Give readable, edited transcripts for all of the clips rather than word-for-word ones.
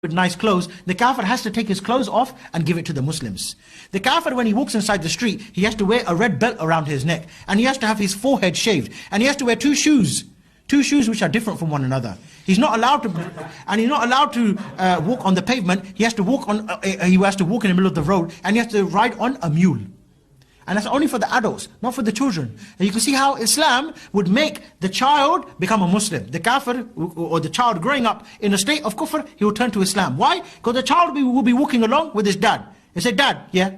with nice clothes, the kafir has to take his clothes off and give it to the Muslims. The kafir, when he walks inside the street, he has to wear a red belt around his neck, and he has to have his forehead shaved, and he has to wear two shoes which are different from one another. He's not allowed to walk on the pavement. He has to walk in the middle of the road, and he has to ride on a mule. And that's only for the adults, not for the children. And you can see how Islam would make the child become a Muslim. The kafir, or the child growing up in a state of kufr, he will turn to Islam. Why? Because the child will be walking along with his dad. He said, "Dad, yeah,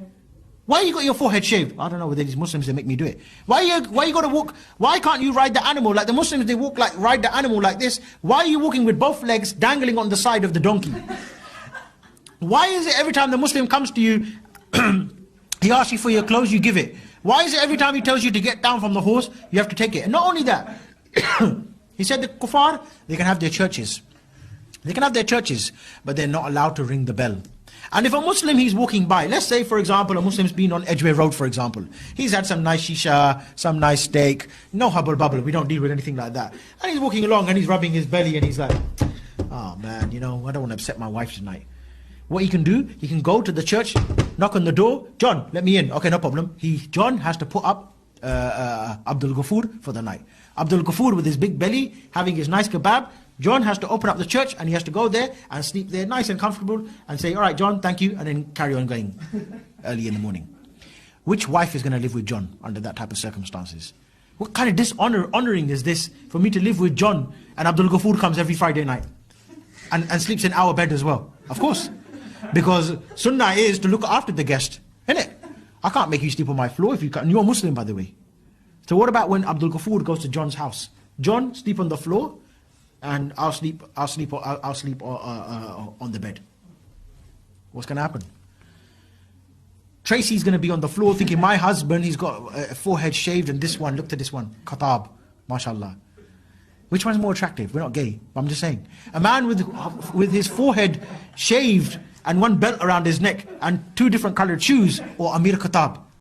why you got your forehead shaved?" "I don't know, whether these Muslims, they make me do it." Why you got to walk? Why can't you ride the animal like the Muslims? They ride the animal like this. Why are you walking with both legs dangling on the side of the donkey? Why is it every time the Muslim comes to you, he asks you for your clothes, you give it? Why is it every time he tells you to get down from the horse, you have to take it? And not only that, he said the kuffar, they can have their churches. They can have their churches, but they're not allowed to ring the bell. And if a Muslim, he's walking by, let's say for example, a Muslim's been on Edgware Road for example. He's had some nice shisha, some nice steak, no hubble bubble, we don't deal with anything like that. And he's walking along and he's rubbing his belly and he's like, "Oh man, I don't want to upset my wife tonight." What he can do, he can go to the church, knock on the door, "John, let me in." "Okay, no problem." John has to put up Abdul Ghafoor for the night. Abdul Ghafoor with his big belly, having his nice kebab. John has to open up the church and he has to go there and sleep there nice and comfortable and say, "All right, John, thank you," and then carry on going early in the morning. Which wife is going to live with John under that type of circumstances? What kind of honoring is this for me to live with John and Abdul Ghafoor comes every Friday night and sleeps in our bed as well? Of course. Because sunnah is to look after the guest, isn't it? I can't make you sleep on my floor if you can't. You're a Muslim, by the way. So what about when Abdul Ghafoor goes to John's house? John, sleep on the floor, and I'll sleep on the bed. What's going to happen? Tracy's going to be on the floor thinking, "My husband, he's got a forehead shaved, and this one, look at this one, khatab, mashallah." Which one's more attractive? We're not gay, but I'm just saying. A man with his forehead shaved and one belt around his neck and two different colored shoes, or Amir Khattab.